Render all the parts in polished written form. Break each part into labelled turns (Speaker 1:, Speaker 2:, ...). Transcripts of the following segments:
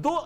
Speaker 1: 2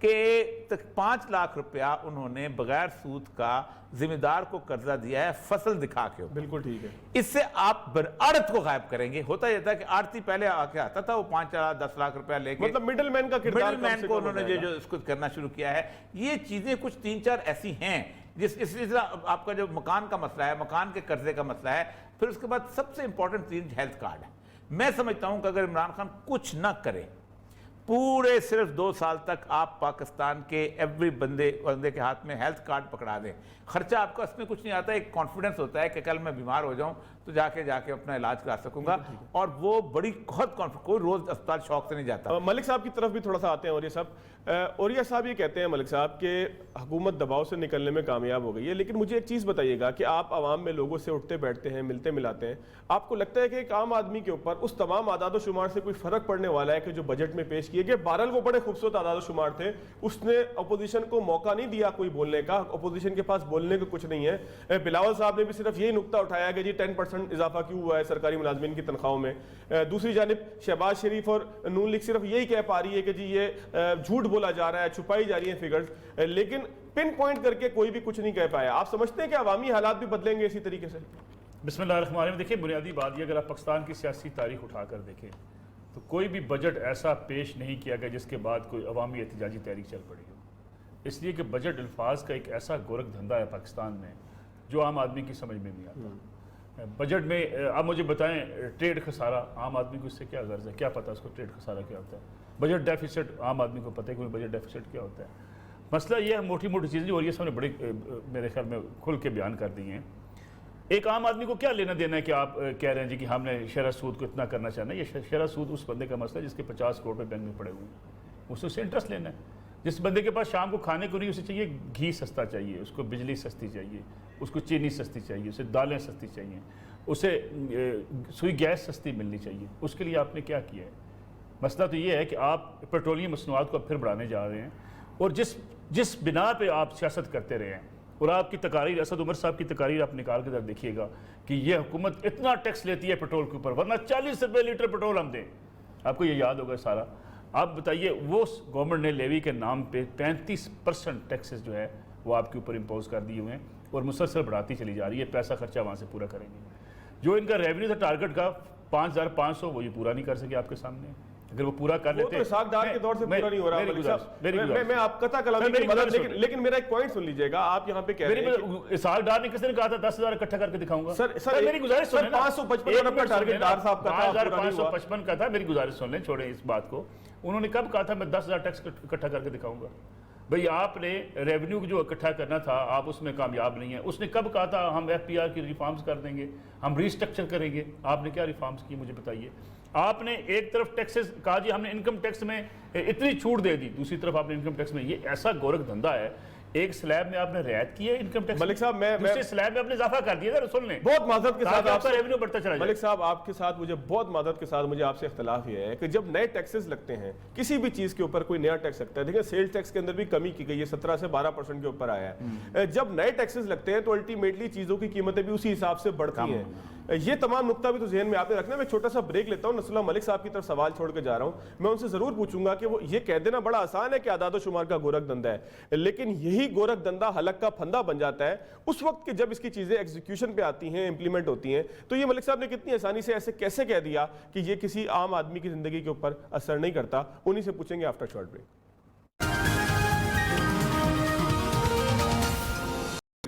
Speaker 1: کہ 5 لاکھ روپیہ انہوں نے بغیر سود کا ذمہ دار کو قرضہ دیا ہے فصل دکھا کے.
Speaker 2: بالکل ٹھیک ہے.
Speaker 1: اس سے آپ آڑت کو غائب کریں گے. ہوتا یہ تھا کہ آڑتی پہلے آ کے آتا تھا وہ 5-10 لاکھ روپیہ لے کے,
Speaker 2: مطلب مڈل مین کا کردار,
Speaker 1: مڈل مین کو انہوں نے جو اس کو کرنا شروع کیا ہے. یہ چیزیں کچھ 3-4 ایسی ہیں اس طرح آپ کا جو مکان کا مسئلہ ہے, مکان کے قرضے کا مسئلہ ہے. پھر اس کے بعد سب سے امپورٹنٹ چیز ہیلتھ کارڈ ہے. میں سمجھتا ہوں کہ اگر عمران خان کچھ نہ کرے, پورے صرف 2 سال تک آپ پاکستان کے ایوری بندے کے ہاتھ میں ہیلتھ کارڈ پکڑا دیں, خرچہ آپ کا اس میں کچھ نہیں آتا, ایک کانفیڈنس ہوتا ہے کہ کل میں بیمار ہو جاؤں تو جا کے اپنا علاج کرا سکوں گا, اور وہ بڑی بہت کانفیڈنس, کوئی روز اسپتال شوق سے نہیں جاتا.
Speaker 2: ملک صاحب کی طرف بھی تھوڑا سا آتے ہیں. اوریہ صاحب یہ کہتے ہیں ملک صاحب کہ حکومت دباؤ سے نکلنے میں کامیاب ہو گئی ہے, لیکن مجھے ایک چیز بتائیے گا کہ آپ عوام میں لوگوں سے اٹھتے بیٹھتے ہیں, ملتے ملاتے ہیں, آپ کو لگتا ہے کہ ایک عام آدمی کے اوپر اس تمام اعداد و شمار سے کوئی فرق پڑنے والا ہے کہ جو بجٹ میں پیش کیے گئے؟ بہرحال وہ بڑے خوبصورت اعداد و شمار تھے, اس نے اپوزیشن کو موقع نہیں دیا کوئی بولنے کا, اپوزیشن کے پاس بولنے کو کچھ نہیں ہے. بلاول صاحب نے بھی صرف یہی نقطہ اٹھایا کہ جی 10% اضافہ کیوں ہوا ہے سرکاری ملازمین کی تنخواہوں میں. دوسری جانب شہباز شریف اور نون لیگ صرف یہی کہہ پا رہی ہے کہ جی یہ جھوٹ بولا جا رہا ہے, چھپائی جا رہی ہیں فگرز, لیکن پن پوائنٹ کر کے کوئی بھی کچھ نہیں کہہ پایا. آپ سمجھتے ہیں کہ عوامی حالات بھی بدلیں گے اسی طریقے سے؟
Speaker 3: بسم اللہ الرحمن الرحیم. دیکھیں بنیادی بات یہ, اگر آپ پاکستان کی سیاسی تاریخ اٹھا کر دیکھیں تو کوئی بھی بجٹ ایسا پیش نہیں کیا گیا جس کے بعد کوئی عوامی احتجاجی تحریک چل پڑی ہو. اس لیے کہ بجٹ الفاظ کا ایک ایسا گورکھ دھندا ہے پاکستان میں جو عام آدمی کی سمجھ میں نہیں آتا. بجٹ میں آپ مجھے بتائیں ٹریڈ خسارہ, عام آدمی کو اس سے کیا غرض ہے, کیا پتہ اس کو ٹریڈ خسارہ کیا ہوتا ہے؟ بجٹ ڈیفیسٹ عام آدمی کو پتہ ہے کہ بجٹ ڈیفیسٹ کیا ہوتا ہے. مسئلہ یہ ہے موٹی موٹی چیزیں, اور یہ سب نے بڑی میرے خیال میں کھل کے بیان کر دی ہیں. ایک عام آدمی کو کیا لینا دینا ہے کہ آپ کہہ رہے ہیں جی کہ ہم نے شرح سود کو اتنا کرنا چاہنا ہے. یہ شرح سود اس بندے کا مسئلہ ہے جس کے 50 کروڑ روپے بینک میں پڑے ہوئے ہیں, اس سے انٹرسٹ لینا ہے. جس بندے کے پاس شام کو کھانے کو نہیں, اسے چاہیے گھی سستا چاہیے, اس کو بجلی سستی چاہیے, اس کو چینی سستی چاہیے, اسے دالیں سستی چاہیے, اسے سوئی گیس سستی ملنی چاہیے. اس کے لیے آپ نے کیا کیا ہے؟ مسئلہ تو یہ ہے کہ آپ پیٹرولیم مصنوعات کو پھر بڑھانے جا رہے ہیں, اور جس بنا پہ آپ سیاست کرتے رہے ہیں, اور آپ کی تقاریر, اسد عمر صاحب کی تقاریر آپ نکال کے دیکھیے گا کہ یہ حکومت اتنا ٹیکس لیتی ہے پیٹرول کے اوپر, ورنہ 40 روپے لیٹر پیٹرول ہم دیں. آپ کو یہ یاد ہوگا سارا. آپ بتائیے وہ گورنمنٹ نے لیوی کے نام پہ 35% ٹیکسز جو ہے وہ آپ کے اوپر امپوز کر دیے ہوئے ہیں, اور مسلسل بڑھاتی چلی جا رہی ہے. پیسہ خرچہ وہاں سے پورا کریں گے. جو ان کا ریونیو تھا ٹارگٹ کا 5500, وہ یہ پورا نہیں کر سکے آپ کے سامنے. اگر وہ پورا کر لیتے,
Speaker 2: وہ تو اسحاق ڈار کے دور سے پورا نہیں ہو رہا. میں آپ قطع کلامی کی مدد, لیکن میرا ایک پوائنٹ سن لیجئے گا. آپ یہاں پہ کہہ رہے ہیں
Speaker 3: اسحاق ڈار نے کس نے کہا تھا 10,000 اکٹھا کر کے دکھاؤں گا؟
Speaker 1: سر
Speaker 3: میری گزارش سن لیں.
Speaker 2: 555 روپے ٹارگٹ ڈار صاحب کا تھا,
Speaker 3: 5555 کا تھا. میری گزارش سن لیں, چھوڑیں اس بات کو. انہوں نے کب کہا تھا میں 10,000 ٹیکس اکٹھا کر کے دکھاؤں گا؟ بھئی آپ نے ریونیو جو اکٹھا کرنا تھا آپ اس میں کامیاب نہیں ہیں. اس نے کب کہا تھا ہم ایف پی آر کی ریفارمز کر دیں گے, ہم ریسٹرکچر کریں گے؟ آپ نے کیا ریفارمز کی مجھے بتائیے. آپ نے ایک طرف ٹیکسز کہا جی ہم نے انکم ٹیکس میں اتنی چھوٹ دے دی, دوسری طرف آپ نے انکم ٹیکس میں, یہ ایسا گورکھ دھندا ہے. ایک سلیب میں آپ نے رعایت کی ہے انکم ٹیکس,
Speaker 2: ملک صاحب
Speaker 3: دوسرے سلیب میں آپ نے اضافہ کر دیا. ذرا سن لیں,
Speaker 2: بہت معذرت کے ساتھ
Speaker 3: آپ کا ریونیو بڑھتا چلا جائے.
Speaker 2: ملک صاحب آپ کے ساتھ مجھے بہت معذرت کے ساتھ مجھے آپ سے اختلاف یہ ہے کہ جب نئے ٹیکسز لگتے ہیں, کسی بھی چیز کے اوپر کوئی نیا ٹیکس لگتا ہے, دیکھیں سیلز ٹیکس کے اندر بھی کمی کی گئی ہے, 17 سے 12% کے اوپر آیا ہے. جب نئے ٹیکسز لگتے ہیں تو الٹیمیٹلی چیزوں کی قیمتیں بھی اسی حساب سے بڑھتی ہیں. یہ تمام نقطہ بھی تو ذہن میں آپ نے رکھنا. میں چھوٹا سا بریک لیتا ہوں, نصر اللہ ملک صاحب کی طرف سوال چھوڑ کے جا رہا ہوں. میں ان سے ضرور پوچھوں گا کہ وہ یہ کہہ دینا بڑا آسان ہے کہ اعداد و شمار کا گورکھ دھندا ہے, لیکن یہی گورکھ دھندا حلق کا پھندا بن جاتا ہے اس وقت کہ جب اس کی چیزیں ایگزیکیوشن پہ آتی ہیں, امپلیمنٹ ہوتی ہیں. تو یہ ملک صاحب نے کتنی آسانی سے ایسے کیسے کہہ دیا کہ یہ کسی عام آدمی کی زندگی کے اوپر اثر نہیں کرتا؟ انہی سے پوچھیں گے آفٹر شارٹ بریک.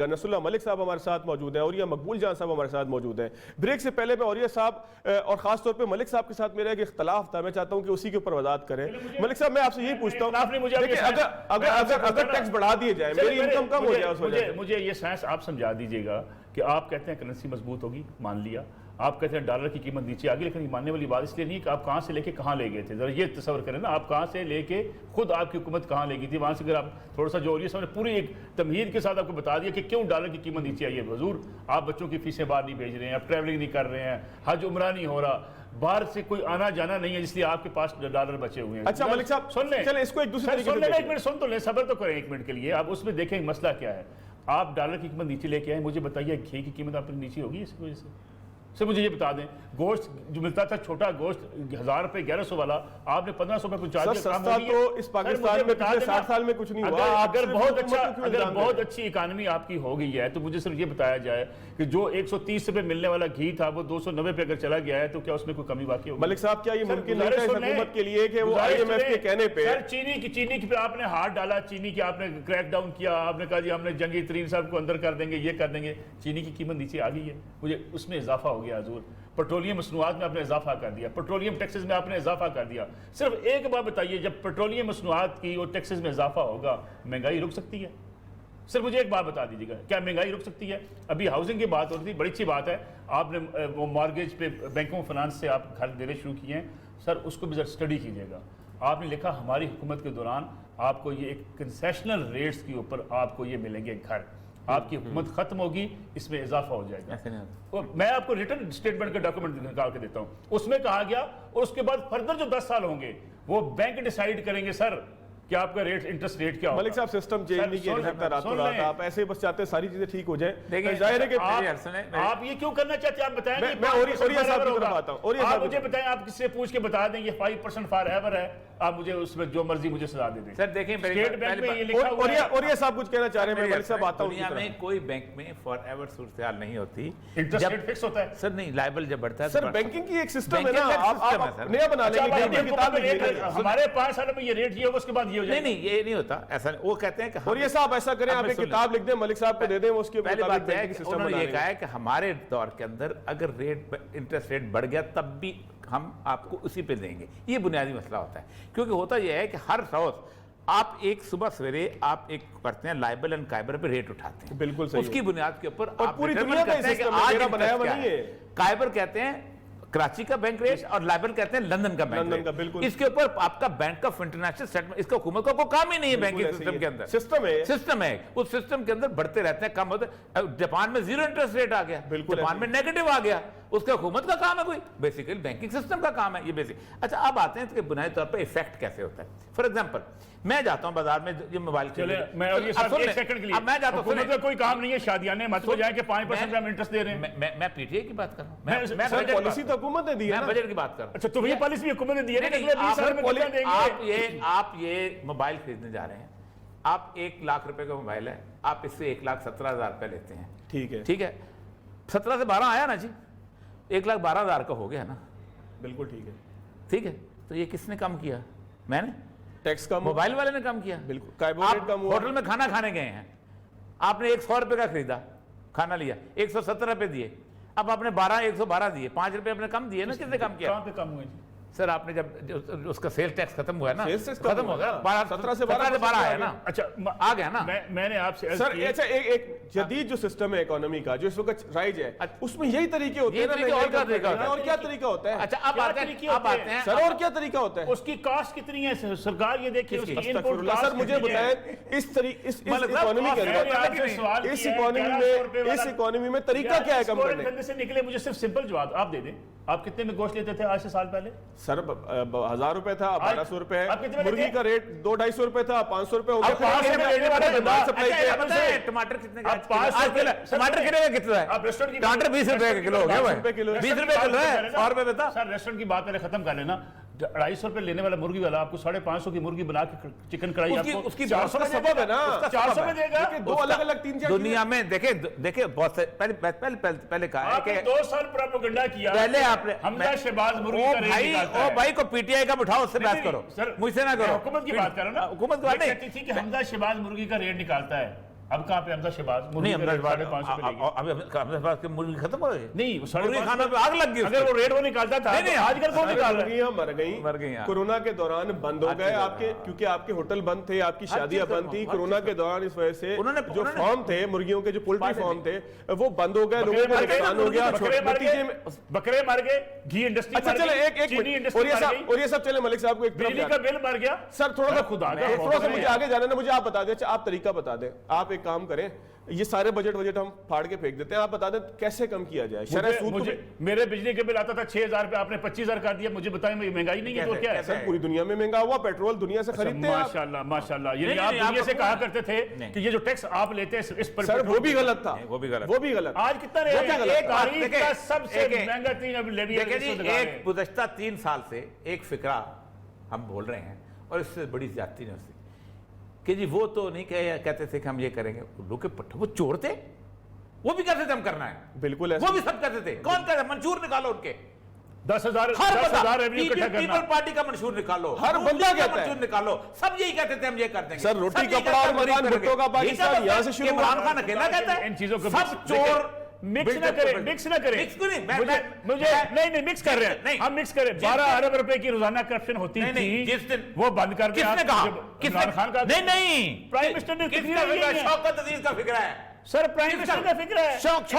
Speaker 2: نصر اللہ ملک صاحب ہمارے ساتھ موجود ہیں, اوریہ مقبول جان صاحب ہمارے ساتھ موجود ہیں. بریک سے پہلے میں اوریہ صاحب اور خاص طور پہ ملک صاحب کے ساتھ میرا ایک اختلاف تھا, میں چاہتا ہوں کہ اسی کے اوپر وضاحت کریں. ملک صاحب میں آپ سے یہی پوچھتا ہوں, دیکھیں اگر ٹیکس بڑھا دیے جائیں, میری انکم کم ہو جائے اس وجہ سے.
Speaker 3: مجھے یہ سائنس آپ سمجھا دیجئے گا کہ آپ کہتے ہیں کرنسی مضبوط ہوگی, مان لیا. آپ کہتے ہیں ڈالر کی قیمت نیچے آ گئی, لیکن یہ ماننے والی بات اس لیے نہیں کہ آپ کہاں سے لے کے کہاں لے گئے تھے. ذرا یہ تصور کریں نا, آپ کہاں سے لے کے خود آپ کی حکومت کہاں لے گئی تھی, وہاں سے اگر آپ تھوڑا سا جو صاحب نے پوری ایک تمہید کے ساتھ آپ کو بتا دیا کہ کیوں ڈالر کی قیمت نیچے آئی ہے. حضور آپ بچوں کی فیسیں باہر نہیں بھیج رہے ہیں, آپ ٹریولنگ نہیں کر رہے ہیں, حج عمرہ نہیں ہو رہا, باہر سے کوئی آنا جانا نہیں ہے, اس لیے آپ کے پاس ڈالر بچے ہوئے ہیں.
Speaker 2: اچھا ملک صاحب
Speaker 3: سن لیں,
Speaker 2: چلیں اس کو ایک دوسرے طریقے سے
Speaker 3: ایک منٹ سن تو لیں, صبر تو کریں 1 منٹ کے لیے. آپ اس میں دیکھیں مسئلہ کیا ہے. آپ ڈالر کی قیمت نیچے لے کے آئیں, مجھے بتائیے گھی کی قیمت آپ نیچے ہوگی اس وجہ سے؟ سر مجھے یہ بتا دیں گوشت جو ملتا تھا چھوٹا گوشت 1000 روپے 1100 والا آپ نے 1500 روپے پہنچا دیا.
Speaker 2: سستا تو اس پاکستان میں پچھلے 60 سال میں کچھ نہیں ہوا.
Speaker 3: اگر بہت اچھی اکانومی آپ کی ہو گئی ہے تو مجھے صرف یہ بتایا جائے کہ جو 130 روپے ملنے والا گھی تھا وہ 290 پہ اگر چلا گیا ہے تو کیا اس میں کوئی کمی واقع ہوگی؟
Speaker 2: ملک صاحب کیا یہ ممکن نہیں ہے اس حکومت کے لیے کہ وہ IMF کے کہنے پہ
Speaker 3: سر چینی کی پہ آپ نے ہاتھ ڈالا, چینی کی آپ نے کریک ڈاؤن کیا, آپ نے کہا جی ہم نے جنگی ترین صاحب کو اندر کر دیں گے, یہ کر دیں گے, چینی کی قیمت نیچے آ گئی ہے, مجھے اس میں اضافہ ہو گیا حضور. پیٹرولیم مصنوعات میں آپ نے اضافہ کر دیا, پیٹرولیم ٹیکسز میں آپ نے اضافہ کر دیا. صرف ایک بات بتائیے, جب پیٹرولیم مصنوعات کی اور ٹیکسز میں اضافہ ہوگا مہنگائی رک سکتی ہے؟ صرف مجھے ایک بات بتا دیجیے گا, کیا مہنگائی رک سکتی ہے؟ ابھی ہاؤسنگ کی بات ہو رہی تھی, بڑی اچھی بات ہے, آپ نے وہ مارگیج پہ بینکوں فنانس سے آپ گھر دینے شروع کیے ہیں. سر اس کو بھی ذرا اسٹڈی کیجیے گا. آپ نے لکھا ہماری حکومت کے دوران آپ کو یہ ایک کنسیشنل ریٹس کے اوپر آپ کو یہ ملیں گے گھر, آپ کی حکومت ختم ہوگی اس میں اضافہ ہو جائے گا. میں آپ کو ریٹن اسٹیٹمنٹ کا ڈاکومنٹ نکال کے دیتا ہوں, اس میں کہا گیا اور اس کے بعد فردر جو 10 سال ہوں گے وہ بینک ڈیسائیڈ کریں گے سر کہ آپ کا ریٹ انٹرسٹ ریٹ کیا ہوگا.
Speaker 2: ملک صاحب سسٹم چینج نہیں کیا جا سکتا راتوں رات, آپ ایسے بس چاہتے ہیں ساری چیزیں ٹھیک ہو جائیں. ظاہر ہے کہ
Speaker 3: آپ یہ کیوں کرنا چاہتے ہیں, آپ بتائیں.
Speaker 2: میں اوریہ صاحب کی طرف آتا ہوں.
Speaker 3: آپ مجھے بتائیں, آپ کس سے پوچھ کے بتا دیں یہ 5% فار ایور ہے, آپ مجھے اس میں جو مرضی مجھے سزا دے دیں.
Speaker 1: سر دیکھیں
Speaker 3: اسٹیٹ بینک میں یہ لکھا ہوا ہے.
Speaker 2: اوریہ صاحب کچھ کہنا چاہ رہے ہیں, میں ملک صاحب آتا ہوں.
Speaker 1: دنیا میں کوئی بینک میں فار ایور صورتحال نہیں ہوتی,
Speaker 3: انٹرسٹ ریٹ فکس ہوتا ہے.
Speaker 1: سر نہیں, لائبل جب بڑھتا ہے
Speaker 2: سر بینکنگ کی ایک سسٹم ہے نا, آپ نیا بنا لیں گے.
Speaker 3: ہمارے 5 سالوں میں یہ ریٹ یہ ہوگا, اس کے بعد یہ ہو جائے گا.
Speaker 1: نہیں یہ نہیں ہوتا ایسا. وہ کہتے ہیں کہ
Speaker 2: اوریہ صاحب ایسا کریں, آپ ایک کتاب لکھ دیں, ملک صاحب کو دے دیں, اس کے
Speaker 1: پہلی
Speaker 2: مطابق
Speaker 1: بات ہے
Speaker 2: بینکنگ
Speaker 1: کہ
Speaker 2: سسٹم
Speaker 1: انہوں
Speaker 2: بنا
Speaker 1: نے
Speaker 2: لیں
Speaker 1: یہ کہا ہے کہ ہمارے دور کے اندر اگر انٹرسٹ ریٹ بڑھ گیا تب بھی ہم آپ کو اسی پہ دیں گے. یہ بنیادی مسئلہ ہوتا ہے, کیونکہ ہوتا یہ ہے کہ ہر روز آپ ایک صبح سویرے آپ ایک کرتے ہیں لائبل اینڈ قائبر پہ ریٹ اٹھاتے ہیں.
Speaker 2: بالکل صحیح.
Speaker 1: اس کی بنیاد کے اوپر
Speaker 2: اور پوری دنیا میں
Speaker 1: آج
Speaker 2: بنایا ہوا نہیں ہے.
Speaker 1: قائبر کہتے ہیں کراچی کا بینک ریٹ اور لائبل کہتے ہیں لندن کا بینک ریٹ.
Speaker 2: بالکل
Speaker 1: اس کے اوپر آپ کا بینک آف انٹرنیشنل سیٹلمنٹ, اس کا حکومت کا کوئی کام ہی نہیں ہے بینکنگ سسٹم کے اندر. سسٹم ہے, اس سسٹم کے اندر بڑھتے رہتے ہیں, کم ہوتے ہیں. جاپان میں 0 انٹرسٹ ریٹ آ گیا, جاپان میں نیگیٹو آ گیا, اس کا حکومت کا کام ہے کوئی, بیسیکلی بینکنگ سسٹم کا کام ہے یہ بیسک. اچھا اب آتے ہیں کہ بنیادی طور پہ ایفیکٹ کیسے ہوتا ہے. فار ایگزامپل میں جاتا ہوں بازار میں یہ موبائل کے لیے,
Speaker 3: ایک سیکنڈ کے لیے,
Speaker 1: میں جاتا ہوں,
Speaker 3: حکومت کا کوئی کام نہیں ہے, شادیانے مت ہو جائے کہ 5% ہم انٹرسٹ دے رہے ہیں.
Speaker 1: میں پی ٹی آئی کی بات کر رہا ہوں,
Speaker 2: میں پالیسی تو حکومت نے دی ہے,
Speaker 1: میں بجٹ کی بات کر رہا ہوں.
Speaker 3: اچھا تو یہ پالیسی بھی حکومت نے دی ہے.
Speaker 1: آپ یہ موبائل خریدنے جا رہے ہیں, آپ 1 لاکھ روپے کا موبائل ہے, آپ اس سے 1,17,000 روپے لیتے ہیں. ٹھیک ہے, 17 سے 12 آیا نا جی, 1,12,000 کا ہو گیا نا.
Speaker 2: بالکل
Speaker 1: ٹھیک ہے, تو یہ کس نے کم کیا؟ میں نے,
Speaker 2: ٹیکس کا
Speaker 1: موبائل والے نے کم کیا.
Speaker 2: بالکل.
Speaker 1: آپ ہوٹل میں کھانا کھانے گئے ہیں, آپ نے 100 روپے کا خریدا, کھانا لیا, 170 روپے دیے, اب آپ نے 112 دیے, 5 روپے آپ نے کم دیے نا. کس نے کم کیا؟
Speaker 3: کہاں پہ کم ہوئے جی؟
Speaker 1: سر آپ نے جب اس کا سیل ٹیکس ختم ہوا ہے نا,
Speaker 2: ختم
Speaker 1: ہو گیا,
Speaker 2: 17 سے 12
Speaker 1: آیا نا.
Speaker 3: اچھا
Speaker 1: آ گیا نا.
Speaker 3: میں نے آپ سے
Speaker 2: سر ایک جدید جو سسٹم ہے اکانومی کا جو اس وقت رائج ہے, اس میں یہی طریقے ہوتے ہیں. اور کیا طریقہ ہوتا ہے؟
Speaker 1: اچھا اب آتے ہیں
Speaker 2: سر, اور کیا طریقہ ہوتا ہے؟
Speaker 3: اس کی کاسٹ کتنی ہے سرکار یہ دیکھیں, اس کی ان پٹ
Speaker 2: سر مجھے بتائیں اس اکانومی کے اندر, اس اکانومی میں طریقہ کیا ہے کم کرنے
Speaker 3: سے نکلے؟ مجھے صرف سمپل جواب آپ دے دیں. آپ کتنے میں گوشت لیتے تھے آج سے سال پہلے؟
Speaker 2: سر 1000 روپے تھا, 1200 روپے ہے. مرغی کا ریٹ 200-250 روپے تھا, 500 روپے ہو گیا.
Speaker 1: ٹماٹر کتنے کا ٹماٹر کتنا ہے؟ ٹماٹر 20 روپے کا کلو ہو گیا, 20 روپے کلو ہے, 100 روپے بتا.
Speaker 3: سر ریسٹورنٹ کی بات پہلے ختم کر لینا. 250 روپے لینے والا مرغی والا آپ کو 550 کی مرغی بنا کے چکن کڑھائی
Speaker 1: اس کی 400 میں
Speaker 2: سبب ہے نا,
Speaker 3: 400 میں دے گا.
Speaker 2: دو الگ الگ 3-4
Speaker 1: دنیا میں دیکھیں بہت سے پہلے کہا ہے کہ
Speaker 3: 2 سال پروپیگنڈا کیا.
Speaker 1: پہلے آپ نے
Speaker 3: حمزہ شہباز مرغی کا ریٹ نکالتا ہے.
Speaker 1: بھائی کو پی ٹی آئی کا بٹھاؤ, اس سے بحث کرو, مجھ سے نہ کرو.
Speaker 3: حکومت کی بات کرو نا,
Speaker 1: حکومت کی بات نہیں.
Speaker 3: کہتی تھی کہ حمزہ شہباز مرغی کا ریٹ نکالتا ہے. اب کہاں پہ حمزہ شہباز
Speaker 1: نہیں, حمزہ شہباز کی مرغی ختم ہو گئی
Speaker 3: نہیں,
Speaker 1: مرغی کھانا پہ آگ لگ گئی.
Speaker 3: اگر وہ ریٹ وہ نکالتا تھا
Speaker 1: نہیں,
Speaker 3: آج کل کون نکال رہا
Speaker 2: ہے؟ مر گئی. کورونا کے دوران بند ہو گئے آپ کے, کیونکہ آپ کے ہوٹل بند تھے, آپ کی شادیاں بند تھی. کورونا کے دوران اس وجہ سے جو فارم تھے مرغیوں کے, جو پولٹری فارم تھے وہ بند ہو گئے, لوگوں کو نقصان ہو گیا.
Speaker 3: بکرے مر گئے, گھی انڈسٹری.
Speaker 2: اچھا چلے ایک اور یہ سب چلے ملک صاحب کو ایک
Speaker 3: بجلی کا بل مر گیا.
Speaker 2: سر تھوڑا سا مجھے آگے جانا نا, مجھے آپ بتا دیں. اچھا آپ طریقہ بتا دیں, آپ ایک ایک کام کریں, یہ سارے بجٹ ہم پھاڑ کے پھینک دیتے ہیں, آپ بتا دیں کیسے کم کیا جائے. شرح سود کو
Speaker 3: میرے بجلی کے بل آتا تھا 6,000 روپے, آپ نے 25,000 کر دیا. مجھے بتائیں مہنگائی نہیں ہے تو کیا ہے؟
Speaker 2: سر پوری دنیا میں مہنگا ہوا, پیٹرول دنیا سے خریدتے ہیں.
Speaker 3: ماشاءاللہ ماشاءاللہ, یعنی آپ دنیا سے کہا کرتے تھے کہ یہ جو ٹیکس آپ لیتے ہیں اس پر,
Speaker 2: سر وہ بھی غلط تھا,
Speaker 1: وہ بھی غلط.
Speaker 2: وہ بھی غلط.
Speaker 3: آج کتنا رہے تاریخ کا سب سے مہنگا ترین اب لیوی
Speaker 1: ایک گزشتہ 3 سال سے ایک فکرہ ہم بول رہے ہیں, اور اس سے بڑی زیادتی نہیں ہوتی کہ جی وہ تو نہیں کہتے تھے کہ ہم یہ کریں گے. الو کے پٹھے وہ چور تھے, وہ بھی کہتے تھے ہم کرنا ہے,
Speaker 2: بالکل ایسا
Speaker 1: وہ بھی سب کہتے تھے. کون کہتے ہیں منشور نکالو ان کے
Speaker 3: 10,000 ریونیو اکٹھا کرنا,
Speaker 1: پیپل پارٹی کا منشور نکالو,
Speaker 2: ہر بندہ کہتا ہے
Speaker 1: منشور نکالو, سب یہی کہتے تھے ہم یہ کر دیں گے.
Speaker 2: سر روٹی کپڑا اور مکان بھٹو کا پاکستان یہاں سے شروع.
Speaker 1: عمران خان اکیلا کہتا ہے
Speaker 3: ان چیزوں کو
Speaker 1: سب چور.
Speaker 3: مکس نہ کریں, مکس نہ کریں. مجھے نہیں مکس کر رہے ہیں ہم, مکس کریں. 12 ارب روپے کی روزانہ کرپشن ہوتی تھی,
Speaker 1: جس دن
Speaker 3: وہ بند کر دیا.
Speaker 1: کس نے کہا؟
Speaker 3: عمران خان کا
Speaker 1: نہیں,
Speaker 3: پرائم منسٹر نے
Speaker 1: کس کا فکر ہے؟ شوکت عزیز کا فکر ہے.
Speaker 3: سر پرائم منسٹر کا فکر ہے,
Speaker 1: شوکت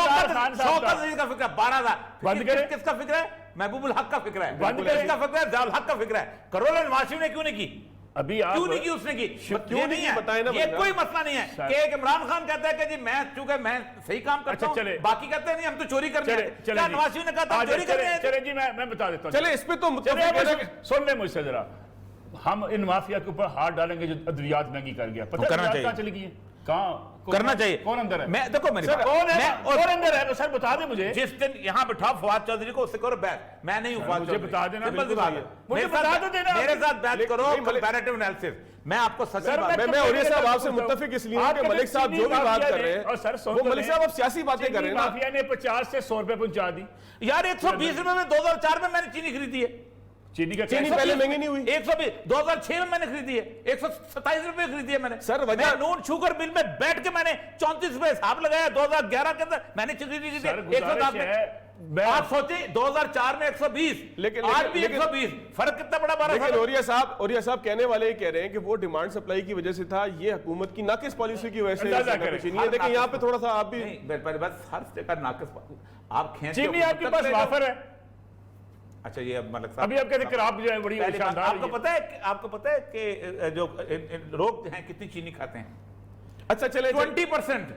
Speaker 1: عزیز کا فکر ہے. 12,000
Speaker 3: بند کریں.
Speaker 1: کس کا فکر ہے؟ محبوب الحق کا فکر ہے.
Speaker 3: بند کریں.
Speaker 1: کس کا فکر ہے؟ ضیاء الحق کا فکر ہے. کروڑا نواز شریف نے کیوں نہیں کی؟
Speaker 3: ابھی آپ
Speaker 1: کیوں نہیں کی اس نے کی؟
Speaker 2: کیوں نہیں کی بتائیں نا.
Speaker 1: یہ کوئی مسئلہ نہیں ہے کہ ایک عمران خان کہتا ہے کہ جی میں چونکہ میں صحیح کام کرتا ہوں, باقی کہتے ہیں نہیں ہم تو چوری کرنے ہیں. کیا نواز شریف نے کہا تھا چوری کرنے ہیں؟
Speaker 3: چلے جی میں بتا دیتا ہوں.
Speaker 2: چلے اس پہ تو متفق ہے.
Speaker 3: سن لیں مجھ سے ذرا, ہم ان مافیا کے اوپر ہاتھ ڈالیں گے جو ادویات مہنگی کر گیا. پتہ ہے کہاں چلی گئی ہے, کہاں
Speaker 1: کرنا چاہیے.
Speaker 3: کون اندر ہے؟
Speaker 1: میں دیکھو میری بات,
Speaker 3: کون اندر ہے سر بتا دیں مجھے.
Speaker 1: جس دن یہاں بٹھا فواد چودھری کو, اس سے کرو بیعت. میں نہیں ہوں فواد چودھری,
Speaker 3: مجھے بتا دینا.
Speaker 1: مجھے بتا دو دینا, میرے ساتھ بیعت کرو. کمپیریٹیو انالیسس میں آپ کو سچ بات,
Speaker 2: میں اوریہ صاحب آپ سے متفق اس لیے ہوں کہ ملک صاحب جو بھی بات کر رہے ہیں وہ ملک صاحب اب سیاسی باتیں کر رہے ہیں نا.
Speaker 3: مافیا نے 50 سے 100 روپے پہنچا دی.
Speaker 1: یار 120 روپے میں 2004 میں نے چینی خریدی ہے.
Speaker 3: چینی
Speaker 2: پہلے مہنگی نہیں ہوئی.
Speaker 1: 2006 میں نے خریدی ہے, 127 روپے خریدی ہے میں نے.
Speaker 2: سر وجہ
Speaker 1: نون شوگر بل میں بیٹھ کے میں نے 34 روپے حساب لگایا 2011 کے اندر. میں نے خریدی تھی 107 میں. آپ سوچیں 2004 میں 120, آج بھی 120, فرق کتنا بڑا بارا.
Speaker 2: لیکن اوریہ صاحب کہنے والے یہ کہہ رہے ہیں کہ وہ ڈیمانڈ سپلائی کی وجہ سے تھا, یہ حکومت کی ناقص پالیسی کی وجہ سے. دیکھیں یہاں پہ تھوڑا سا آپ بھی
Speaker 1: بس ہر جگہ ناقص آپ کھینچ.
Speaker 3: چینی آپ کے پاس وافر ہے.
Speaker 1: اچھا یہ اب ملک صاحب
Speaker 3: ابھی آپ کہتے ہیں کہ آپ جو ہے بڑی شاندار.
Speaker 1: آپ کو پتہ ہے کہ جو لوگ ہیں کتنی چینی کھاتے ہیں؟
Speaker 2: اچھا چلے
Speaker 1: 20%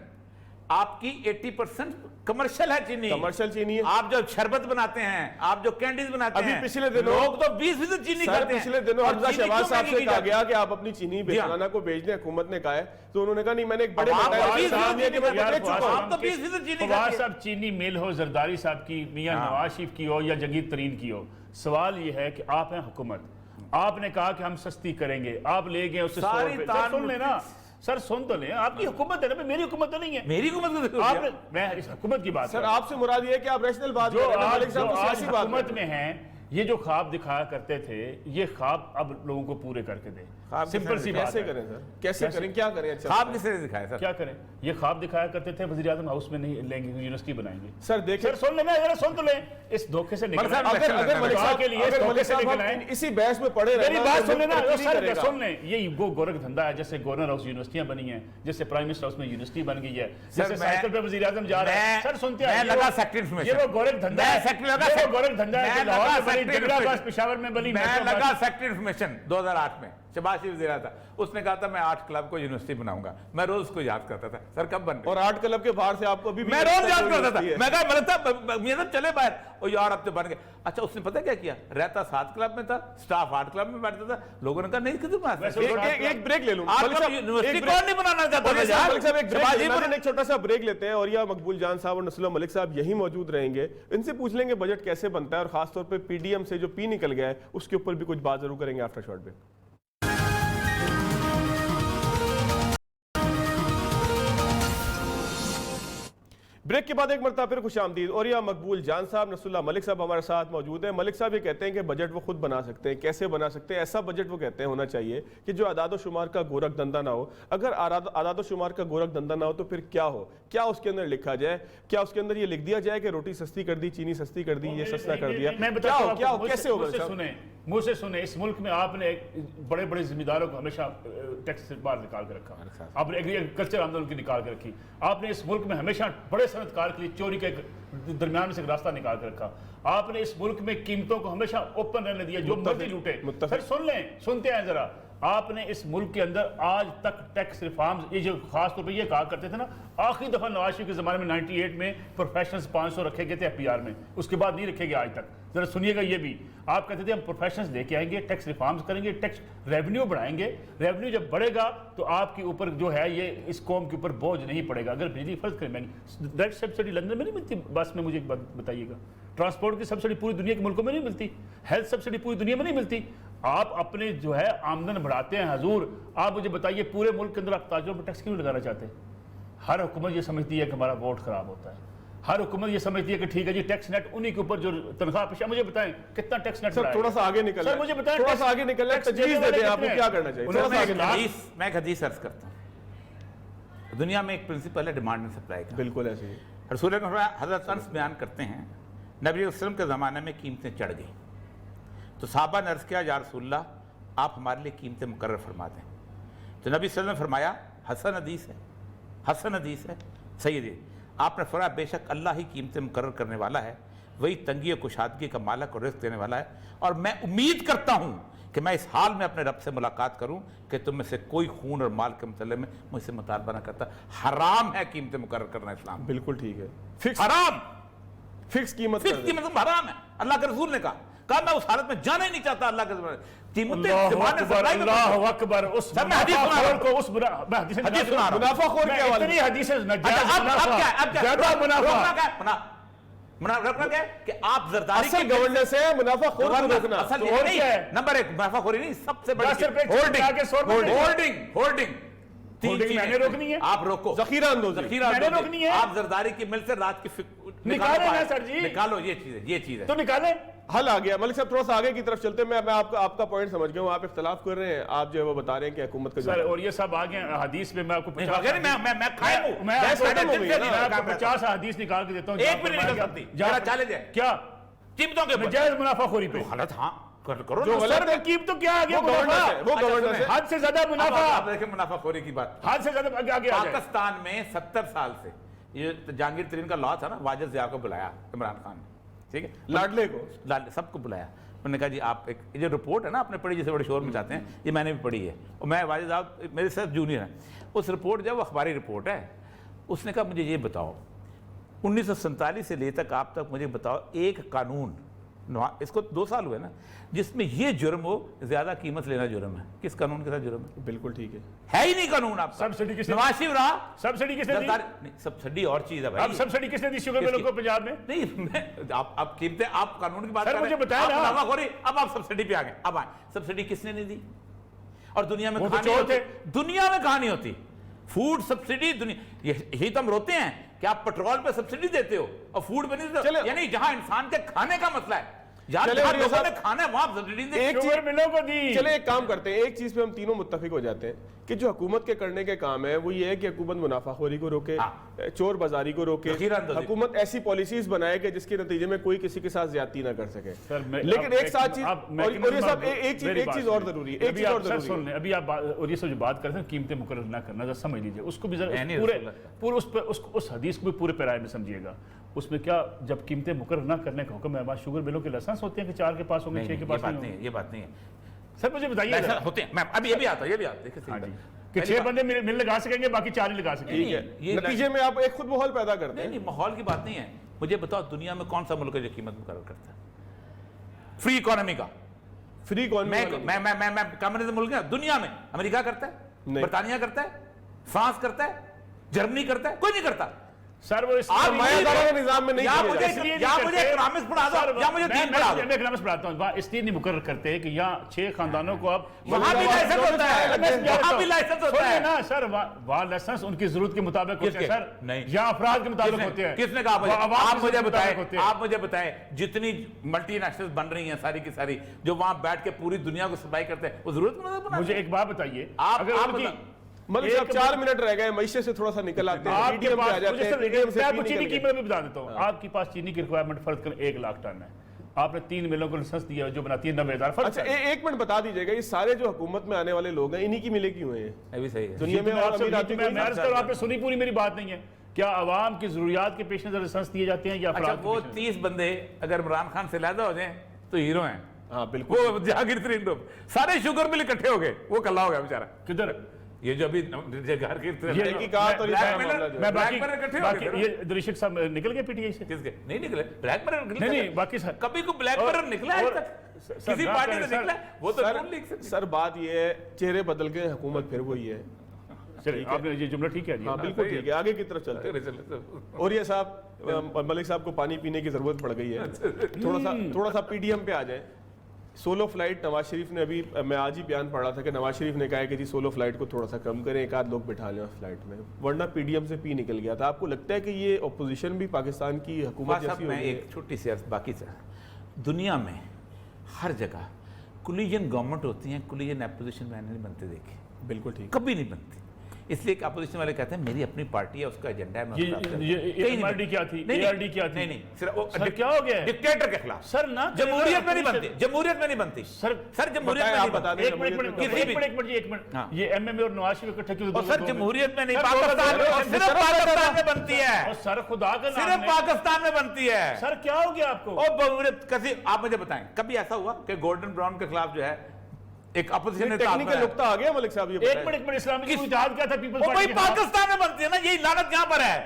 Speaker 1: آپ کی 80% کمرشل ہے چینی.
Speaker 2: کمرشل چینی ہے.
Speaker 1: آپ جو شربت بناتے ہیں, آپ جو کینڈیز بناتے ہیں,
Speaker 2: ابھی پچھلے دنوں
Speaker 1: لوگ تو 20% چینی کھاتے ہیں.
Speaker 2: پچھلے دنوں حمزہ شہباز صاحب سے کہا گیا کہ آپ اپنی چینی بیچانا کو بھیج دیں, حکومت نے کہا ہے, تو انہوں نے کہا نہیں میں نے ایک بڑے
Speaker 3: فواد صاحب چینی مل ہو, زرداری صاحب کی, میاں نواز شریف کی ہو یا جنگیر ترین کی ہو, سوال یہ ہے کہ آپ ہیں حکومت, آپ نے کہا کہ ہم سستی کریں گے, آپ لے گئے اس سے 100 روپے. سن لیں نا سر, سن تو لیں, آپ کی حکومت ہے نا, میری حکومت تو نہیں ہے.
Speaker 1: میری حکومت
Speaker 3: میں اس حکومت کی بات
Speaker 2: سر آپ سے مراد یہ ہے کہ آپ ریشنل بات
Speaker 3: جو آج حکومت میں ہیں, یہ جو خواب دکھایا کرتے تھے, یہ خواب اب لوگوں کو پورے کر کے دیں. سمپل سی بات.
Speaker 2: کیسے کریں سر, کیسے کریں, کیا کریں؟
Speaker 1: خواب کس نے دکھایا سر؟
Speaker 3: کیا کریں؟ یہ خواب دکھایا کرتے تھے وزیر اعظم ہاؤس میں نہیں لیں گے, یونیورسٹی بنائیں گے.
Speaker 2: سر دیکھیں,
Speaker 3: سر سن لیں, ذرا سن تو لیں, اس دھوکے سے نکل
Speaker 2: اگر ملک صاحب اسی بحث میں پڑے رہے,
Speaker 3: میری بات سن لینا سر, سن لیں. یہ گورکھ دھندا ہے, جیسے گورنر ہاؤس یونیورسٹیاں بنی ہیں, جیسے پرائم منسٹر ہاؤس میں یونیورسٹی بن گئی ہے, جیسے سائیکل پہ وزیر اعظم جا رہا ہے. سر سنتے ہیں, یہ وہ گورکھ دھندا ہے, یہ وہ گورکھ دھندا ہے, لاہور میں بنی, جگرآباد پشاور میں بنی.
Speaker 1: میں لگا سیکٹری انفارمیشن 2008 میں, شہباز شریف وزیر تھا, اس نے کہا تھا میں آرٹ کلب کو یونیورسٹی بناؤں گا. میں روز کو یاد کرتا تھا, سر کب بن گئی؟
Speaker 2: اور آرٹ کلب کے باہر سے آپ کو ابھی
Speaker 1: میں روز یاد کرتا تھا, میں کہا ملک صاحب میاں صاحب چلے باہر, اور یار اب تو بن گئے. اچھا اس نے پتہ کیا کیا, رہتا 7 کلب میں تھا, سٹاف 8 کلب میں بیٹھتا تھا. لوگوں نے کہا نہیں کدھر
Speaker 2: ایک بریک لے لوں,
Speaker 1: یونیورسٹی کون نہیں بنانا چاہتا.
Speaker 2: ایک چھوٹا سا بریک لیتے ہیں, اور یہ مقبول جان صاحب اور نصر اللہ ملک صاحب یہی موجود رہیں گے, ان سے پوچھ لیں گے بجٹ کیسے بنتا ہے, اور خاص طور پہ پی ڈی ایم سے جو پی نکل گیا ہے اس کے اوپر بھی کچھ بات ضرور کریں گے آفٹر شارٹ بریک. بریک کے بعد ایک مرتبہ پھر خوش آمدید. اور یہ مقبول جان صاحب, نصر اللہ ملک صاحب ہمارے ساتھ موجود ہیں. ملک صاحب یہ کہتے ہیں کہ بجٹ وہ خود بنا سکتے ہیں. کیسے بنا سکتے ہیں؟ ایسا بجٹ وہ کہتے ہیں ہونا چاہیے کہ جو اعداد و شمار کا گورکھ دھندا نہ ہو. اگر اعداد و شمار کا گورکھ دھندا نہ ہو تو پھر کیا ہو؟ کیا اس کے اندر لکھا جائے؟ کیا اس کے اندر یہ لکھ دیا جائے کہ روٹی سستی کر دی, چینی سستی کر دی, یہ سستا کر دیا؟ کیا ہو, کیسے ہوگا؟
Speaker 3: مجھ سے سنیں, اس ملک میں آپ نے بڑے بڑے ذمہ داروں کو ہمیشہ ٹیکس سے باہر نکال کے رکھا, آپ نے ایگریکلچر آمدن کی نکال کے رکھی, آپ نے اس ملک میں ہمیشہ بڑے صنعت کار کے لیے چوری کے درمیان میں سے ایک راستہ نکال کے رکھا, آپ نے اس ملک میں قیمتوں کو ہمیشہ اوپن رہنے دیا, جو مرضی لوٹے. سر سن لیں, سنتے ہیں ذرا, آپ نے اس ملک کے اندر آج تک ٹیکس ریفارمز، یہ جو خاص طور پہ یہ کہا کرتے تھے نا، آخری دفعہ نواز شریف کے زمانے میں 98 میں پروفیشنلز 500 رکھے گئے تھے ایف پی آر میں، اس کے بعد نہیں رکھے گئے آج تک. ذرا سنیے گا یہ بھی، آپ کہتے تھے ہم پروفیشنلز لے کے آئیں گے، ٹیکس ریفارمز کریں گے، ٹیکس ریونیو بڑھائیں گے، ریونیو جب بڑھے گا تو آپ کے اوپر جو ہے یہ اس قوم کے اوپر بوجھ نہیں پڑے گا. اگر بجلی فرض کریں مہنگی، ڈائریکٹ سبسڈی لندن میں نہیں ملتی بس میں، مجھے ایک بات بتائیے گا، ٹرانسپورٹ کی سبسڈی پوری دنیا کے ملکوں میں نہیں ملتی، ہیلتھ سبسڈی پوری دنیا میں نہیں ملتی. آپ اپنے جو ہے آمدن بڑھاتے ہیں حضور. آپ مجھے بتائیے پورے ملک کے اندر آپ تاجروں پر ٹیکس کیوں لگانا چاہتے ہیں؟ ہر حکومت یہ سمجھتی ہے کہ ہمارا ووٹ خراب ہوتا ہے، ہر حکومت یہ سمجھتی ہے کہ ٹھیک ہے جی ٹیکس نیٹ انہی کے اوپر جو تنخواہ پیشہ. مجھے بتائیں کتنا ٹیکس نیٹ
Speaker 2: سر تھوڑا سا آگے نکل
Speaker 3: سر مجھے بتائیں
Speaker 2: تھوڑا سا آگے نکل رہا ہے، تجویز دیتے ہیں آپ کو کیا کرنا چاہیے، تھوڑا سا آگے نکل.
Speaker 1: میں ایک حدیث عرض کرتا ہوں. دنیا میں ایک پرنسپل ہے ڈیمانڈ اینڈ سپلائی کا.
Speaker 2: بالکل ایسے ہی
Speaker 1: رسول اللہ حضرت انس بیان کرتے ہیں نبی علیہ وسلم کے زمانے میں قیمتیں چڑھ گئیں تو صحابہ نے عرض کیا یا رسول اللہ آپ ہمارے لیے قیمتیں مقرر فرما دیں. تو نبی صلی اللہ علیہ وسلم نے فرمایا حسن حدیث ہے، حسن حدیث ہے، صحیح ہے. آپ نے فرمایا بے شک اللہ ہی قیمتیں مقرر کرنے والا ہے، وہی تنگی و کشادگی کا مالک اور رزق دینے والا ہے، اور میں امید کرتا ہوں کہ میں اس حال میں اپنے رب سے ملاقات کروں کہ تم میں سے کوئی خون اور مال کے مسئلے میں مجھ سے مطالبہ نہ کرتا. حرام ہے قیمتیں مقرر کرنا اسلام.
Speaker 2: بالکل ٹھیک ہے، فکس
Speaker 1: حرام،
Speaker 2: فکس قیمت
Speaker 1: فکس قیمت حرام ہے. اللہ کے رسول نے کہا میں اس حالت میں جانا ہی نہیں چاہتا. اللہ کے قیمتیں
Speaker 3: اللہ اکبر. اس منافع خور کو اس
Speaker 1: حدیث سنا رہا ہوں.
Speaker 2: منافع خور کے حوالے
Speaker 3: اتنی حدیثیں
Speaker 1: اب
Speaker 3: زیادہ
Speaker 1: منافع کیا ہے کہ آپ زرداری
Speaker 2: اصل گورننس ہے منافع خور کو روکنا.
Speaker 1: اصل نہیں ہے نمبر ایک منافع خوری نہیں، سب سے بڑی ہولڈنگ
Speaker 3: میں نے روکنی ہے.
Speaker 1: آپ روکو
Speaker 2: ذخیرہ اندوزی
Speaker 3: میں نے روکنی ہے.
Speaker 1: آپ زرداری کی مل سے رات کی
Speaker 3: نکالیں نا سر جی،
Speaker 1: نکالو. یہ چیز ہے
Speaker 3: تو نکالیں.
Speaker 2: حل آ گیا. ملک صاحب تھوڑا سا آگے کی طرف چلتے ہیں. میں آپ کا پوائنٹ سمجھ گیا ہوں. آپ اختلاف کر رہے ہیں، آپ جو ہے وہ بتا رہے ہیں کہ حکومت کا
Speaker 3: سر اور یہ سب آگے حدیث میں میں آپ کو 50 حدیث نکال کے دیتا ہوں.
Speaker 1: ایک بھی نہیں نکل سکتی. چیلنج ہے
Speaker 3: کیا
Speaker 1: قیمتوں کے
Speaker 3: ناجائز منافع خوری پہ.
Speaker 1: غلط. ہاں کرو
Speaker 2: جو غلط ہے
Speaker 3: قیمت تو کیا آگے
Speaker 2: وہ گورننس ہے.
Speaker 3: حد سے زیادہ منافع.
Speaker 1: آپ دیکھیں منافع خوری کی بات.
Speaker 3: حد سے زیادہ آگے آ جائے.
Speaker 1: پاکستان میں 70 سال سے یہ جہانگیر ترین کا لا تھا نا، واجد ضیاء کو بلایا عمران خان نے، ٹھیک ہے،
Speaker 2: لاڈلے کو
Speaker 1: سب کو بلایا. انہوں نے کہا جی آپ ایک یہ جو رپورٹ ہے نا آپ نے پڑھی جسے بڑے شور میں چاہتے ہیں، یہ میں نے بھی پڑھی ہے اور میں واجد صاحب میرے ساتھ جونیئر ہیں. اس رپورٹ جو وہ اخباری رپورٹ ہے، اس نے کہا مجھے یہ بتاؤ 1947 سے لے تک آپ تک مجھے بتاؤ ایک قانون، اس کو 2 سال ہوئے نا، جس میں یہ جرم ہو زیادہ قیمت لینا جرم ہے. کس قانون کے ساتھ جرم ہے؟
Speaker 2: بالکل ٹھیک
Speaker 1: ہے ہی نہیں قانون. آپ
Speaker 3: سبسڈی کس نے
Speaker 1: نواز شریف رہا،
Speaker 3: سبسڈی کس نے دی؟
Speaker 1: سبسڈی اور چیز ہے بھائی.
Speaker 3: اب سبسڈی کس نے دی شوگر ملوں کو پنجاب میں؟
Speaker 1: نہیں آپ قیمتیں آپ قانون کی بات کر رہے ہیں.
Speaker 3: مجھے بتائیں نا.
Speaker 1: منافع خوری. اب آپ سبسڈی پہ آ گئے. اب آئیں سبسڈی کس نے نہیں دی؟ اور دنیا میں
Speaker 3: وہ چور تھے.
Speaker 1: دنیا میں کہاں نہیں ہوتی فوڈ سبسڈی. یہی تو ہم روتے ہیں کہ آپ پیٹرول پہ سبسڈی دیتے ہو اور فوڈ پہ نہیں دیتے. یعنی جہاں انسان کے کھانے کا مسئلہ ہے، جہاں لوگوں نے کھانا ہے وہاں سبسڈی دے.
Speaker 3: شوگر ملوں کو دی.
Speaker 2: چلے ایک کام کرتے ہیں، ایک چیز پہ ہم تینوں متفق ہو جاتے ہیں کہ جو حکومت کے کرنے کے کام ہے وہ یہ ہے کہ حکومت منافع خوری کو روکے، چور بازاری کو روکے، حکومت ایسی پالیسیز بنائے کہ جس کے نتیجے میں کوئی کسی کے ساتھ زیادتی نہ کر سکے. لیکن ایک ساتھ چیز ایک چیز اور ضروری ہے.
Speaker 3: ابھی آپ اور یہ سب جو بات کرتے ہیں قیمتیں مقرر نہ کرنا، ذرا سمجھ لیجیے اس کو بھی پورے اس حدیث کو بھی پورے پیرائے میں سمجھیے گا. اس میں کیا جب قیمتیں مقرر نہ کرنے کا حکم ہے، بعد شوگر ملوں کے لائسنس ہوتے ہیں کہ 4 کے پاس ہوں گے 6 کے پاس نہیں.
Speaker 1: یہ بات نہیں ہے
Speaker 3: سر مجھے بتائیے
Speaker 1: ہوتے ہیں. میں ابھی یہ بھی آتا
Speaker 3: کہ 6 بندے مل لگا سکیں گے باقی 4 ہی لگا سکیں گے.
Speaker 2: نتیجے میں آپ ایک خود ماحول پیدا کرتے ہیں.
Speaker 1: نہیں ماحول کی بات نہیں ہے. مجھے بتاؤ دنیا میں کون سا ملک ہے جو قیمت مقرر کرتا ہے فری اکانومی کا؟
Speaker 2: فری اکانومی
Speaker 1: میں کمیونزم ملک ہے دنیا میں. امریکہ کرتا ہے، برطانیہ کرتا ہے، فرانس کرتا ہے، جرمنی کرتا ہے، کوئی نہیں کرتا.
Speaker 3: سر وہ
Speaker 2: نظام میں نہیں
Speaker 1: اکنامکس پڑھا دو یا مجھے دین پڑھا دو.
Speaker 3: میں اکنامکس پڑھاتا ہوں. وہاں اس لیے نہیں مقرر کرتے کہ یہاں 6 خاندانوں کو اب
Speaker 1: وہاں بھی لائسنس ہوتا ہے، وہاں بھی لائسنس ہوتا ہے
Speaker 3: نا سر. وہاں لائسنس ان کی ضرورت کے مطابق ہوتے ہیں سر، یا افراد کے مطابق ہوتے ہیں.
Speaker 1: کس نے کہا؟ آپ مجھے بتائیں جتنی ملٹی نیشنل بن رہی ہیں ساری کی ساری جو وہاں بیٹھ کے پوری دنیا کو سپلائی کرتے ہیں وہ ضرورت کے مطابق.
Speaker 3: مجھے ایک بات بتائیے،
Speaker 2: ملک صاحب 4 منٹ رہ گئے، معیشت سے تھوڑا سا نکل آتے ہیں.
Speaker 3: آپ کو چینی کی میں بھی بتا دیتا ہوں. آپ کے پاس چینی کی ریکوائرمنٹ فرض کریں 1 لاکھ ٹن ہے، آپ نے 3 ملوں کو لائسنس دیا جو بناتی ہے 90,000 فرض.
Speaker 2: اچھا ایک منٹ بتا دیجیے گا، یہ سارے جو حکومت میں آنے والے لوگ ہیں انہی کی ملے کیوں ہیں؟
Speaker 1: یہ بھی صحیح ہے.
Speaker 2: دنیا میں اور امیر آدمی
Speaker 3: میں عرض کروں آپ نے سنی پوری میری بات نہیں ہے. کیا عوام کی ضروریات کے پیش نظر لائسنس دیے جاتے ہیں یا افراد؟
Speaker 1: وہ 30 بندے اگر عمران خان سے علیحدہ ہو جائیں تو ہیرو ہیں.
Speaker 2: ہاں بالکل
Speaker 1: وہ جہانگیر ترین گروپ سارے شوگر مل اکٹھے ہو گئے, وہ کلا ہو گیا بیچارہ.
Speaker 3: کدھر
Speaker 1: یہ جو ابھی جہانگیر ترین
Speaker 2: تحقیقات اور یہ سارا معاملہ جو ہے.
Speaker 3: میں
Speaker 1: بلیک میلر اکٹھے ہو گئے.
Speaker 3: یہ درشک صاحب نکل گئے پی ٹی آئی سے؟
Speaker 1: کس کے نہیں نکلے بلیک میلر
Speaker 3: نہیں نہیں باقی سر
Speaker 1: کبھی کو بلیک میلر نکلا ہے کسی پارٹی سے نکلا ہے وہ تو نون لیگ سے.
Speaker 2: سر بات یہ ہے چہرے بدل گئے, حکومت پھر وہی ہے.
Speaker 3: چلیے آپ نے یہ جملہ ٹھیک ہے.
Speaker 2: ہاں بالکل ٹھیک ہے, آگے کی طرف چلتے ہیں. اور یہ صاحب ملک صاحب کو پانی پینے کی ضرورت پڑ گئی ہے, تھوڑا سا پی ڈی ایم پہ آ جائیں. سولو فلائٹ نواز شریف نے ابھی, میں آج ہی بیان پڑھ رہا تھا کہ نواز شریف نے کہا ہے کہ جی سولو فلائٹ کو تھوڑا سا کم کریں, ایک آدھ لوگ بٹھا لیں اس فلائٹ میں, ورنہ پی ڈی ایم سے پی نکل گیا تھا. آپ کو لگتا ہے کہ یہ اپوزیشن بھی پاکستان کی حکومت جیسی
Speaker 1: میں
Speaker 2: ہوئی ہے؟
Speaker 1: ایک چھوٹی سی باقی سے دنیا میں ہر جگہ کولیجن گورنمنٹ ہوتی ہیں, کولیجن اپوزیشن میں نہیں بنتے دیکھے,
Speaker 2: بالکل ٹھیک.
Speaker 1: کبھی نہیں بنتی. اس لیے کہ اپوزیشن والے کہتے ہیں میری اپنی پارٹی ہے, اس کا ایجنڈا ہے,
Speaker 3: یہ ایم آر ڈی کیا تھی, اے آر ڈی کیا تھی؟
Speaker 1: نہیں صرف وہ
Speaker 3: کیا ہو گیا
Speaker 1: ڈکٹیٹر کے خلاف.
Speaker 3: سر نہ
Speaker 1: جمہوریت میں نہیں بنتی, جمہوریت میں نہیں بنتی سر, جمہوریت میں نہیں بنتی.
Speaker 3: ایک منٹ یہ ایم ایم اے اور نواز شریف اکٹھے کیوں؟
Speaker 1: سر جمہوریت میں نہیں, پاکستان میں, صرف پاکستان میں بنتی ہے,
Speaker 3: سر خدا کا نام
Speaker 1: صرف پاکستان میں بنتی ہے.
Speaker 3: سر کیا ہو گیا آپ کو؟
Speaker 1: اور جمہوریت کسی, آپ مجھے بتائیں کبھی ایسا ہوا کہ گورڈن براؤن کے خلاف جو ہے ایک اپوزیشن نے
Speaker 2: ٹیکنیکل نقطہ آ گیا ملک صاحب.
Speaker 3: ایک منٹ اسلامی اتحاد کیا تھا پیپلز پارٹی؟
Speaker 1: پاکستان میں بنتی ہے نا, یہی لعنت یہاں پر ہے,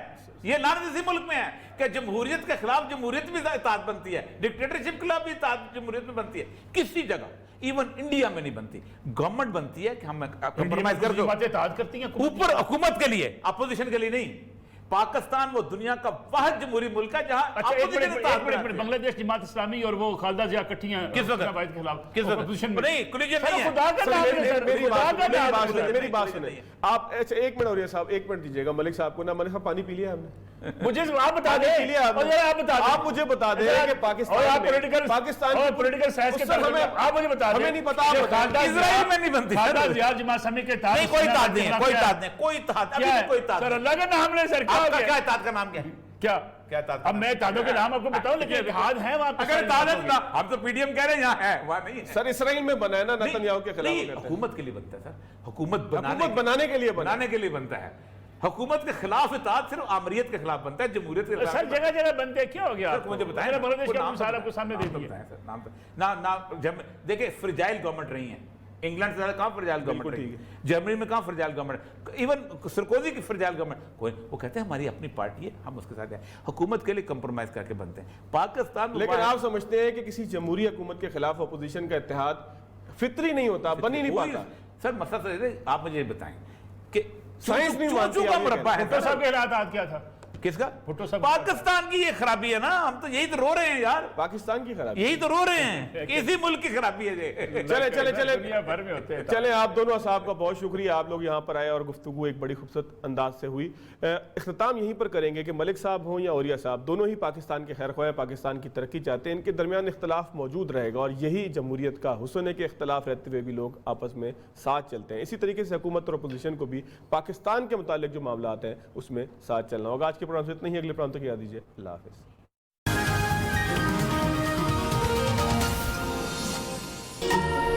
Speaker 1: یہ لعنت اسی ملک میں ہے کہ جمہوریت کے خلاف جمہوریت بھی اتحاد بنتی ہے, ڈکٹیٹرشپ کے خلاف بھی اتحاد جمہوریت میں بنتی ہے. کسی جگہ ایون انڈیا میں نہیں بنتی. گورنمنٹ بنتی ہے کہ ہم کمپرومائز کر کے
Speaker 3: اتحاد کرتی ہیں
Speaker 1: اوپر حکومت کے لیے, اپوزیشن کے لیے نہیں. پاکستان وہ دنیا کا واحد جمہوری ملک ہے جہاں
Speaker 3: بنگلہ دیش جماعت اسلامی اور وہ خالدہ ضیاء اکٹھی ہیں
Speaker 1: کس وقت
Speaker 3: کے خلاف,
Speaker 1: کس وقت نہیں کولیجن نہیں ہے.
Speaker 3: خدا کا نام ہے.
Speaker 2: میری بات سنیں آپ. اچھا ایک منٹ اور یہ صاحب ایک منٹ دیجیے گا. ملک صاحب کو نا, ملک صاحب پانی پی لیا آپ نے؟
Speaker 3: مجھے آپ بتا دیں,
Speaker 2: آپ مجھے بتا دیں کہ پاکستان
Speaker 3: پولیٹیکل سائنس کے آپ مجھے بتا دیں.
Speaker 2: ہمیں نہیں پتا,
Speaker 1: اسرائیل میں نہیں بنتی.
Speaker 3: خالدہ ضیاء جماعت اسلامی کے تحت
Speaker 1: کوئی اتحاد نہیں ہے, کوئی اتحاد نہیں, کوئی اتحاد ابھی بھی کوئی اتحاد.
Speaker 3: سر اللہ کا نام لے سر,
Speaker 1: کیا اتحاد کا نام کیا ہے؟
Speaker 3: کیا
Speaker 1: اتحاد؟
Speaker 3: اب میں اتحادوں کے نام آپ کو بتاؤں, لیکن اتحاد ہے وہاں پہ.
Speaker 1: اگر اتحاد ہے ہم تو پی ڈی ایم کہہ رہے ہیں یہاں ہے, وہاں نہیں ہے.
Speaker 2: سر اسرائیل میں بنا ہے نا, نتنیاہو کے خلاف.
Speaker 1: حکومت کے لیے بنتا ہے سر, حکومت
Speaker 2: بنانے کے لیے
Speaker 1: بنانے کے لیے بنتا ہے. حکومت کے خلاف اتحاد صرف آمریت کے خلاف بنتا ہے, جمہوریت کے خلاف.
Speaker 3: سر جگہ جگہ بنتے ہیں, کیا ہو گیا؟
Speaker 1: مجھے بتائیں,
Speaker 3: بنگلہ دیش کا مثال آپ کو سامنے دے دیا.
Speaker 1: دیکھیں فرجائل گورنمنٹ رہی ہیں. انگلینڈ سے زیادہ کہاں فرجائل گورنمنٹ رہی ہے, جرمنی میں کہاں فرجائل گورنمنٹ, ایون سرکوزی کی فرجائل گورنمنٹ. کوئی وہ کہتے ہیں ہماری اپنی پارٹی ہے, ہم اس کے ساتھ ہیں, حکومت کے لیے کمپرومائز کر کے بنتے ہیں. پاکستان
Speaker 2: لیکن آپ سمجھتے ہیں کہ کسی جمہوری حکومت کے خلاف اپوزیشن کا اتحاد فطری نہیں ہوتا, بن ہی نہیں پاتا؟
Speaker 1: سر مسئلہ آپ مجھے بتائیں کہ
Speaker 2: سائنس نہیں مانتی.
Speaker 1: مربع ہے
Speaker 3: بھٹو صاحب کے حالات کیا تھا؟
Speaker 1: کس کا؟
Speaker 3: بھٹو صاحب.
Speaker 1: پاکستان کی یہ خرابی ہے نا, ہم تو یہی تو رو رہے ہیں یار,
Speaker 2: پاکستان کی خرابی,
Speaker 1: یہی تو رو رہے ہیں کہ اسی ملک کی خرابی ہے.
Speaker 2: چلے آپ دونوں صاحب کا بہت شکریہ, آپ لوگ یہاں پر آئے اور گفتگو ایک بڑی خوبصورت انداز سے ہوئی. اختتام یہیں پر کریں گے کہ ملک صاحب ہوں یا اوریہ صاحب, دونوں ہی پاکستان کے خیر خواہ, پاکستان کی ترقی چاہتے ہیں. ان کے درمیان اختلاف موجود رہے گا اور یہی جمہوریت کا حسن ہے کہ اختلاف رہتے ہوئے بھی لوگ آپس میں ساتھ چلتے ہیں. اسی طریقے سے حکومت اور اپوزیشن کو بھی پاکستان کے متعلق جو معاملات ہیں اس میں ساتھ چلنا ہوگا. آج کے پروگرام سے اتنا ہی, اگلے پروگرام تک یاد دیجیے. اللہ حافظ.